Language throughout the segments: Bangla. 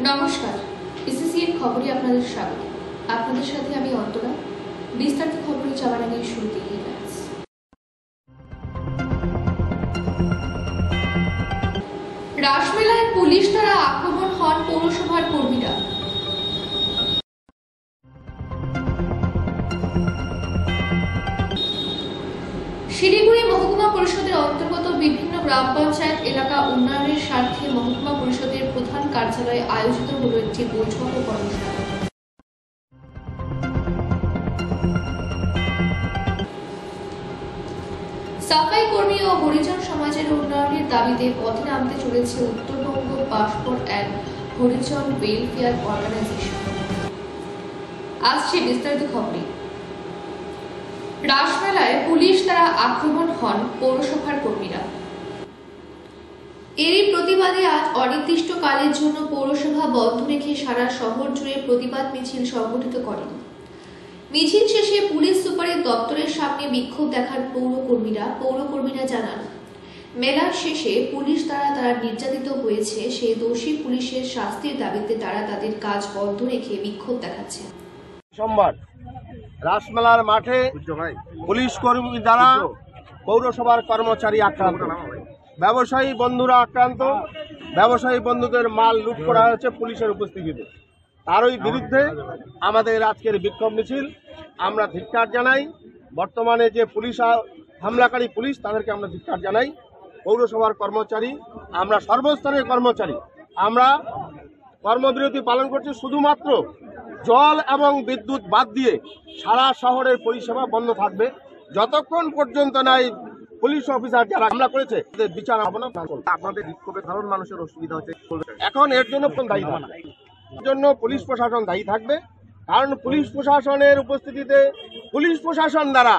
নমস্কার, পিসিসিএন খবরে আপনাদের স্বাগত। আপনাদের সাথে আমি অন্তরা। বিস্তারিত খবরে যাওয়ার আগে শুরুতে হেডলাইন্স। রাসমেলায় পুলিশ দ্বারা আক্রমণ হন পৌরসভার কর্মীরা। শিলিগুড়ি মহকুমা পরিষদের অন্তর্গত বিভিন্ন গ্রাম পঞ্চায়েত এলাকা উন্নয়নের স্বার্থে মহকুমা পরিষদের প্রধান কার্যালয়ে আয়োজিত হল একটি বৈঠক ও কর্মশালা। সাফাই কর্মী ও হরিজন সমাজের উন্নয়নের দাবিতে পথে নামতে চলেছে Uttarbanga passport and Harijan welfare organisation. আসছে বিস্তারিত খবরে। রাসমেলায় পুলিশ দ্বারা আক্রমণ হন পৌরসভার কর্মীরা। এরই প্রতিবাদে আজ অনির্দিষ্টকালের জন্য পৌরসভা বন্ধ রেখে সারা শহর জুড়ে প্রতিবাদ মিছিল সংগঠিত করেন। মিছিল শেষে পুলিশ সুপারের দপ্তরের সামনে বিক্ষোভ দেখান পৌরকর্মীরা জানান, মেলার শেষে পুলিশ দ্বারা তারা নির্যাতিত হয়েছে, সেই দোষী পুলিশের শাস্তির দাবিতে তারা তাদের কাজ বন্ধ রেখে বিক্ষোভ দেখাচ্ছে। সোমবার রাসমেলার মাঠে পুলিশ কর্মী দ্বারা পৌরসভার কর্মচারী আক্রান্ত, ব্যবসায়ী বন্ধুরা আক্রান্ত, ব্যবসায়ী বন্ধুদের মাল লুট করা হয়েছে পুলিশের উপস্থিতিতে। তারই বিরুদ্ধে আমাদের আজকের বিক্ষোভ মিছিল। আমরা ধিক্কার জানাই। বর্তমানে যে পুলিশ হামলাকারী পুলিশ, তাদেরকে আমরা ধিক্কার জানাই। পৌরসভার কর্মচারী, আমরা সর্বস্তরের কর্মচারী, আমরা কর্মবিরতি পালন করছি। শুধুমাত্র জল এবং বিদ্যুৎ বাদ দিয়ে সারা শহরের পরিষেবা বন্ধ থাকবে যতক্ষণ পর্যন্ত নাই পুলিশ অফিসার যারা হামলা করেছে তাদের বিচার হবে না। আপনাদের বিক্ষোভে সাধারণ মানুষের অসুবিধা হচ্ছে, এখন এর জন্য দায়ী থাকবে, এর জন্য পুলিশ প্রশাসন দায়ী থাকবে। কারণ পুলিশ প্রশাসনের উপস্থিতিতে পুলিশ প্রশাসন দ্বারা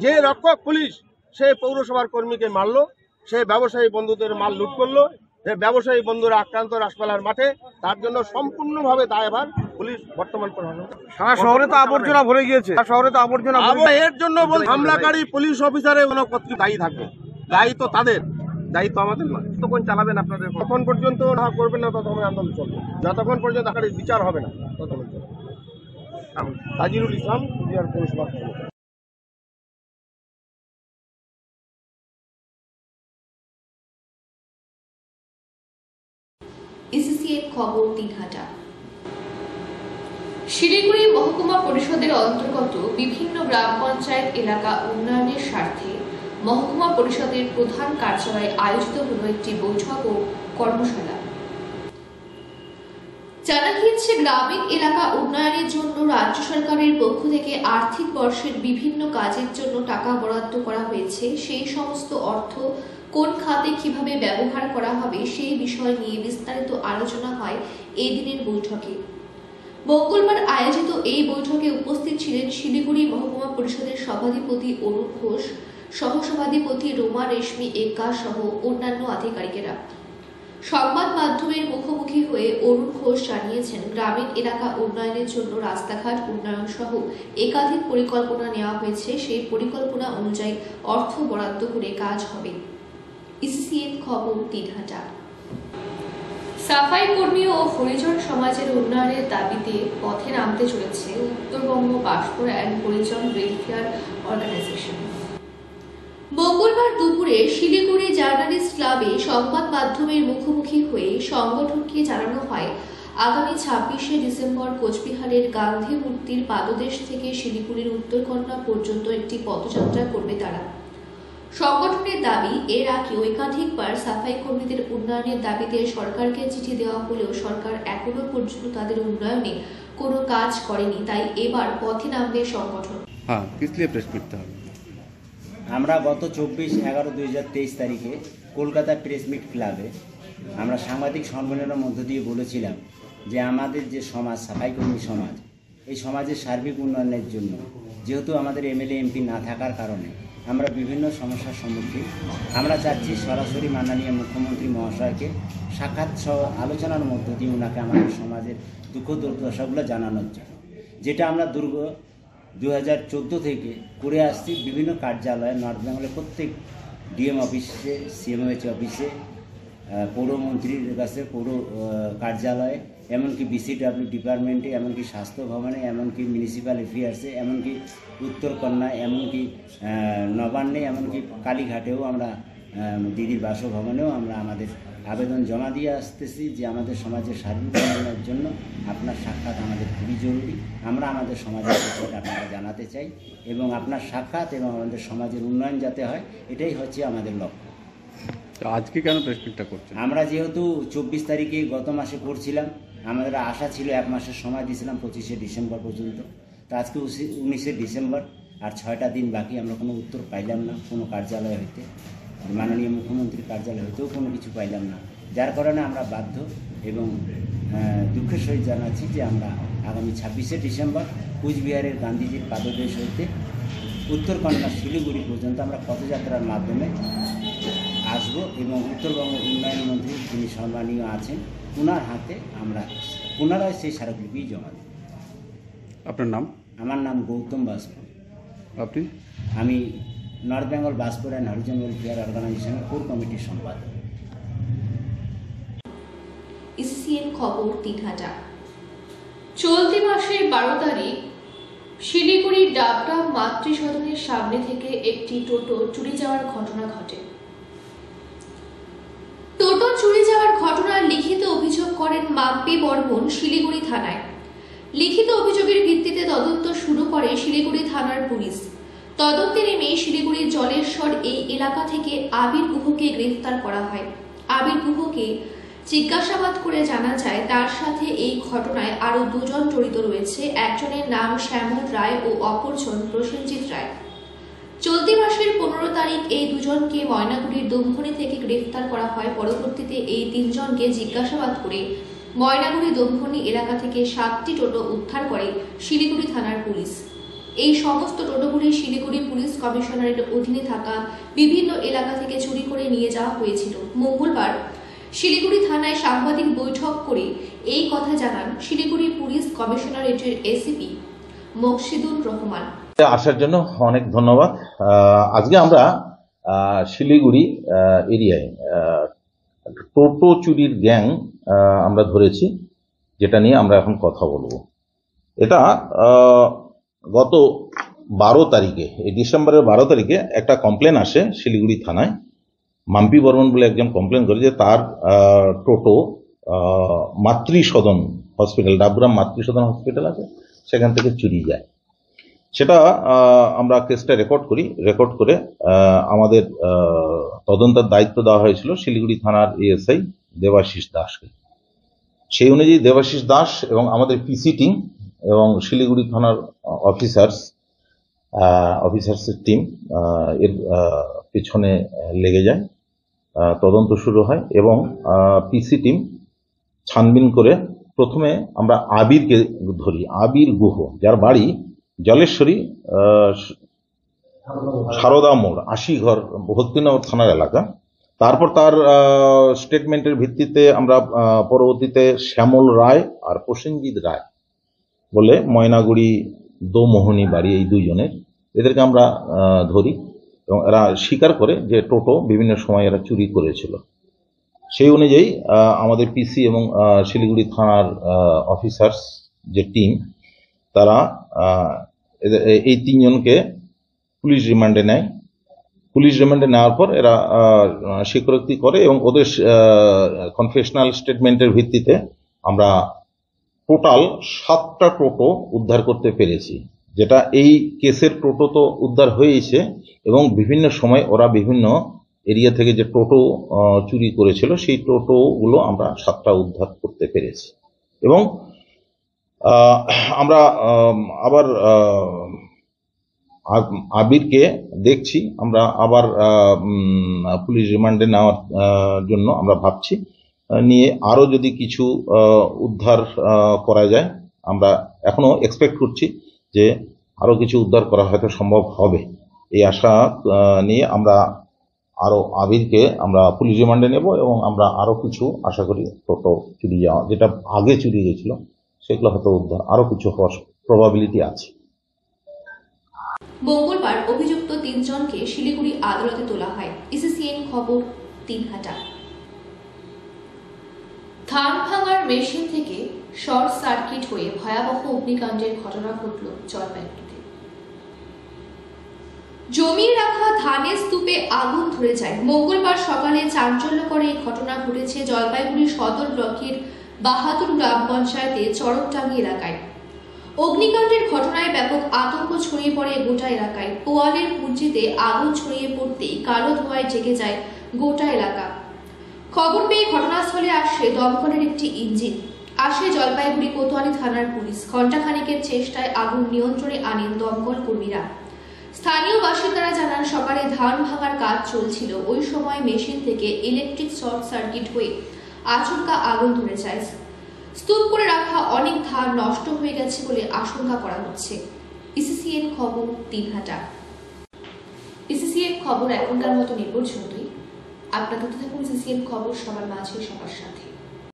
যে রক্ষক পুলিশ সে পৌরসভার কর্মীকে মারলো, সে ব্যবসায়ী বন্ধুদের মাল লুট করলো, যে ব্যবসায়ী বন্ধুরা আক্রান্ত রাসমেলার মাঠে, তার জন্য সম্পূর্ণভাবে দায়ভার পুলিশ বর্তমান প্রশাসন। সারা শহরে তো আবর্জনা ভরে গিয়েছে, শহরে তো আবর্জনা। এর জন্য হামলাকারী পুলিশ অফিসারের কোনো কর্তৃপক্ষ দায়ী থাকবে। দায়িত্ব তাদের, দায়িত্ব আমাদের নয়। তখন চালাবেন আপনাদের, তখন পর্যন্ত না করবেন না ততক্ষণ আন্দোলন চলবে, যতক্ষণ পর্যন্ত আপনাদের বিচার হবে না ততক্ষণ চলবে। তাজিরুল ইসলাম, পৌরসভা। পিসিসিএন খবর ৩হাটা। শিলিগুড়ি মহকুমা পরিষদের অন্তর্গত বিভিন্ন গ্রাম পঞ্চায়েত এলাকা উন্নয়নের স্বার্থে মহকুমা পরিষদের প্রধান কার্যালয়ে আয়োজিত হল একটি বৈঠক ও কর্মশালা। জানা গিয়েছে, গ্রামীণ এলাকা উন্নয়নের জন্য রাজ্য সরকারের পক্ষ থেকে আর্থিক বর্ষের বিভিন্ন কাজের জন্য টাকা বরাদ্দ করা হয়েছে। সেই সমস্ত অর্থ কোন খাতে কিভাবে ব্যবহার করা হবে সেই বিষয় নিয়ে বিস্তারিত আলোচনা হয় এই দিনের বৈঠকে। মঙ্গলবার আয়োজিত এই বৈঠকে উপস্থিত ছিলেন শিলিগুড়ি মহকুমা পরিষদের সভাধিপতি অরুণ ঘোষ, সহসভাধিপতি রোমা রেশমি একা সহ অন্যান্য আধিকারিকেরা। সংবাদ মাধ্যমের মুখোমুখি হয়ে অরুণ ঘোষ জানিয়েছেন, গ্রামীণ এলাকা উন্নয়নের জন্য রাস্তাঘাট উন্নয়ন সহ একাধিক পরিকল্পনা নেওয়া হয়েছে। সেই পরিকল্পনা অনুযায়ী অর্থ বরাদ্দ করে কাজ হবে। পিসিসিএন খবর ৩হাটা। সাফাই কর্মী ও হরিজন সমাজের উন্নয়নের দাবিতে পথে নামতে চলেছে Uttarbanga passport and Harijan welfare organisation. মঙ্গলবার দুপুরে শিলিগুড়ি জার্নালিস্ট ক্লাবে সংবাদ মাধ্যমের মুখোমুখি হয়ে সংগঠনকে জানানো হয়, আগামী ২৬শে ডিসেম্বর কোচবিহারের গান্ধী মূর্তির পাদদেশ থেকে শিলিগুড়ির উত্তরকন্যা পর্যন্ত একটি পদযাত্রা করবে তারা। সংগঠনের দাবি, এর আগেও একাধিকবার সাফাই কর্মীদের উন্নয়নের দাবিতে সরকারকে চিঠি দেওয়া হলেও সরকার এখনো পর্যন্ত তাদের উন্নয়নে কোনো কাজ করেনি। তাই এবার পথে নামবে সংগঠন। আমরা গত 24/11/2023 তারিখে কলকাতা প্রেস মিট ক্লাবে আমরা সাংবাদিক সম্মেলনের মধ্য দিয়ে বলেছিলাম যে আমাদের যে সমাজ, সাফাই কর্মী সমাজ, এই সমাজের সার্বিক উন্নয়নের জন্য যেহেতু আমাদের এমএলএ এমপি না থাকার কারণে আমরা বিভিন্ন সমস্যার সম্মুখীন। আমরা চাচ্ছি সরাসরি মাননীয় মুখ্যমন্ত্রী মহাশয়কে সাক্ষাৎ আলোচনার মধ্য দিয়ে ওনাকে আমাদের সমাজের দুঃখ দুর্দশাগুলো জানানোর জন্য, যেটা আমরা 2014 থেকে করে আসছি। বিভিন্ন কার্যালয়ে নর্থ বেঙ্গলের প্রত্যেক ডিএম অফিসে, সিএমওএইচ অফিসে, পৌরমন্ত্রীর কাছে, পৌর কার্যালয়ে এমনকি বিসিডব্লিউ ডিপার্টমেন্টে, এমনকি স্বাস্থ্য ভবনে, এমনকি মিউনিসিপ্যাল অ্যাফেয়ার্সে, এমনকি উত্তরকন্যা, এমনকি নবান্নে, এমনকি কালীঘাটেও আমরা দিদির বাসভবনেও আমরা আমাদের আবেদন জমা দিয়ে আসতেছি যে আমাদের সমাজের সার্বিক উন্নয়নের জন্য আপনার সাক্ষাৎ আমাদের খুবই জরুরি। আমরা আমাদের সমাজের বিষয়টা আপনারা জানাতে চাই এবং আপনার সাক্ষাৎ এবং আমাদের সমাজের উন্নয়ন যাতে হয়, এটাই হচ্ছে আমাদের লক্ষ্য। আজকে কেন প্রেস মিটটা করছেন? আমরা যেহেতু 24 তারিখে গত মাসে করছিলাম, আমাদের আশা ছিল 1 মাসের সময় দিয়েছিলাম 25শে ডিসেম্বর পর্যন্ত। তো আজকে 19শে ডিসেম্বর, আর 6টা দিন বাকি। আমরা কোনো উত্তর পাইলাম না কোনো কার্যালয় হইতে, মাননীয় মুখ্যমন্ত্রীর কার্যালয় হইতেও কোনো কিছু পাইলাম না, যার কারণে আমরা বাধ্য এবং দুঃখের সহিত জানাচ্ছি যে আমরা আগামী 26শে ডিসেম্বর কুচবিহারের গান্ধীজির পাদদেশ হইতে উত্তরকন্যা শিলিগুড়ি পর্যন্ত আমরা পদযাত্রার মাধ্যমে আসব এবং উত্তরবঙ্গ উন্নয়ন মন্ত্রী যিনি সম্মানীয় আছেন ওনার হাতে আমরা পুনরায় সেই স্মারকলিপি জমা দেব। আপনার নাম? আমার নাম গৌতম বাসপুর। আপনি? আমি north Bengal Baspur and Harijan welfare অর্গানাইজেশনের কোর কমিটির সম্পাদক। ইসিসিএন খবর দিনহাটা। চলতি মাসের 12 তারিখ শিলিগুড়ির ডাবডা মাতৃসদনের সামনে থেকে একটি টোটো চুরি যাওয়ার ঘটনা ঘটে। টোটো চুরি যাওয়ার ঘটনার লিখিত অভিযোগ করেন মাম্পি বর্মন শিলিগুড়ি থানায়। লিখিত অভিযোগের ভিত্তিতে তদন্ত শুরু করে শিলিগুড়ি থানার পুলিশ। তদন্তে নেমে শিলিগুড়ির জলেশ্বর এই এলাকা থেকে আবির গুহকে গ্রেফতার করা হয়। আবির গুহকে জিজ্ঞাসাবাদ করে জানা যায় তার সাথে এই ঘটনায় আরো 2 জন জড়িত রয়েছে। একজনের নাম শ্যামল রায় ও অপরজন প্রসেনজিৎ রায়। চলতি মাসের 15 তারিখ এই 2 জনকে ময়নাগুড়ির দমখনি থেকে গ্রেফতার করা হয়। পরবর্তীতে এই 3 জনকে জিজ্ঞাসাবাদ করে ময়নাগুড়ি দমখনি এলাকা থেকে 7টি টোটো উদ্ধার করে শিলিগুড়ি থানার পুলিশ। এই সমস্ত টোটোগুলি শিলিগুড়ি পুলিশ কমিশনারের অধীনে থাকা বিভিন্ন এলাকা থেকে চুরি করে নিয়ে যাওয়া হয়েছিল। মঙ্গলবার শিলিগুড়ি থানায় সাংবাদিক বৈঠক করে এই কথা জানান শিলিগুড়ি পুলিশ কমিশনারেটের এসিপি মকসিদুর রহমান। আসার জন্য অনেক ধন্যবাদ। আজকে আমরা শিলিগুড়ি এরিয়ায় টোটো চুরির গ্যাং আমরা ধরেছি, যেটা নিয়ে আমরা এখন কথা বলবো। এটা গত 12 তারিখে, এই ডিসেম্বরের 12 তারিখে একটা কমপ্লেন আসে শিলিগুড়ি থানায়। মাম্পি বর্মন বলে একজন কমপ্লেন করে যে তার টোটো মাতৃসদন হসপিটাল, ডাবগ্রাম মাতৃসদন হসপিটাল আছে, সেখান থেকে চুরি যায়। সেটা আমরা কেসটা রেকর্ড করি। রেকর্ড করে আমাদের তদন্তের দায়িত্ব দেওয়া হয়েছিল শিলিগুড়ি থানার এএসআই দেবাশিস দাসকে। সেই অনুযায়ী দেবাশিস দাস এবং আমাদের পিসি টিম এবং শিলিগুড়ি থানার অফিসার্সের টিম এর পিছনে লেগে যায়। তদন্ত শুরু হয় এবং পিসি টিম ছানবিন করে প্রথমে আমরা আবিরকে ধরি। আবির গুহ, যার বাড়ি জলেশ্বরী সারদা মোড়, 80 ঘর, ভক্তিনগর থানার এলাকা। তারপর তার স্টেটমেন্টের ভিত্তিতে আমরা পরবর্তীতে শ্যামল রায় আর প্রসেনজিৎ রায় বলে ময়নাগুড়ি দোমোহনী বাড়ি, এই 2 জনের, এদেরকে আমরা ধরি এবং এরা স্বীকার করে যে টোটো বিভিন্ন সময় এরা চুরি করেছিল। সেই অনুযায়ী আমাদের পিসি এবং শিলিগুড়ি থানার অফিসার্স যে টিম, তারা এই 3 জনকে পুলিশ রিমান্ডে নেয়। পুলিশ রিমান্ডে নেওয়ার পর এরা স্বীকারোক্তি করে এবং ওদের কনফেশনাল স্টেটমেন্টের ভিত্তিতে আমরা টোটাল 7টা টোটো উদ্ধার করতে পেরেছি। যেটা এই কেসের টোটো তো উদ্ধার হয়েছে এবং বিভিন্ন সময় ওরা বিভিন্ন এরিয়া থেকে যে টোটো চুরি করেছিল সেই টোটোগুলো আমরা 7টা উদ্ধার করতে পেরেছি। এবং আমরা আবার আবিরকে দেখছি, আমরা আবার পুলিশ রিমান্ডে নেওয়ার জন্য আমরা ভাবছি, নিয়ে আরও যদি কিছু উদ্ধার করা যায়, আমরা এখনো এক্সপেক্ট করছি যে আরও কিছু উদ্ধার করা হয়তো সম্ভব হবে। এই আশা নিয়ে আমরা আরও আবিরকে আমরা পুলিশ রিমান্ডে নেব এবং আমরা আরও কিছু আশা করি টোটো চুরি যাওয়া, যেটা আগে চুরি গেছিল, সেগুলো হয়তো উদ্ধার আরও কিছু হওয়ার প্রবাবিলিটি আছে। মঙ্গলবার অভিযুক্ত 3 জনকে শিলিগুড়ি আদালতে তোলা হয়। ইসিসিএন খবর দিনহাটা। ধান ভাঙার মেশিন থেকে শর্ট সার্কিট হয়ে ভয়াবহ অগ্নিকাণ্ডের ঘটনা ঘটল জলপাইগুড়িতে। জমিয়ে রাখা ধানের স্তূপে আগুন ধরে যায়। মঙ্গলবার সকালে চাঞ্চল্যকর এই ঘটনা ঘটেছে জলপাইগুড়ি সদর ব্লকের বাহাদুর গ্রাম পঞ্চায়েতে চরকটাঙ্গি এলাকায়। অগ্নিকাণ্ডের ঘটনায় ব্যাপক আতঙ্ক ছড়িয়ে পড়ে গোটা এলাকায়। পোয়ালের পুঞ্জিতে আগুন ছড়িয়ে পড়তেই কালো ধোঁয়ায় ঢেকে যায় গোটা এলাকা। খবর পেয়ে ঘটনাস্থলে আসে দমকলের একটি ইঞ্জিন, আসে জলপাইগুড়ি কোতোয়ালি থানার পুলিশ। ঘণ্টাখানেকের চেষ্টায় আগুন নিয়ন্ত্রণে আনেন দমকল কর্মীরা। স্থানীয় বাসিন্দারা জানান, সকালে ধান ভাঙার কাজ চলছিল। ওই সময় মেশিন থেকে ইলেকট্রিক শর্ট সার্কিট হয়ে আচমকা আগুন ধরে যায়। স্তূপ করে রাখা অনেক ধান নষ্ট হয়ে গেছে বলে আশঙ্কা করা হচ্ছে। ইসিসিএন খবর দিনহাটা। ইসিসিএন খবর এখনকার মতো এই পর্যন্তই। আপনাদের থাকুন ইসিসিএন খবর সবার মাঝে সবার সাথে।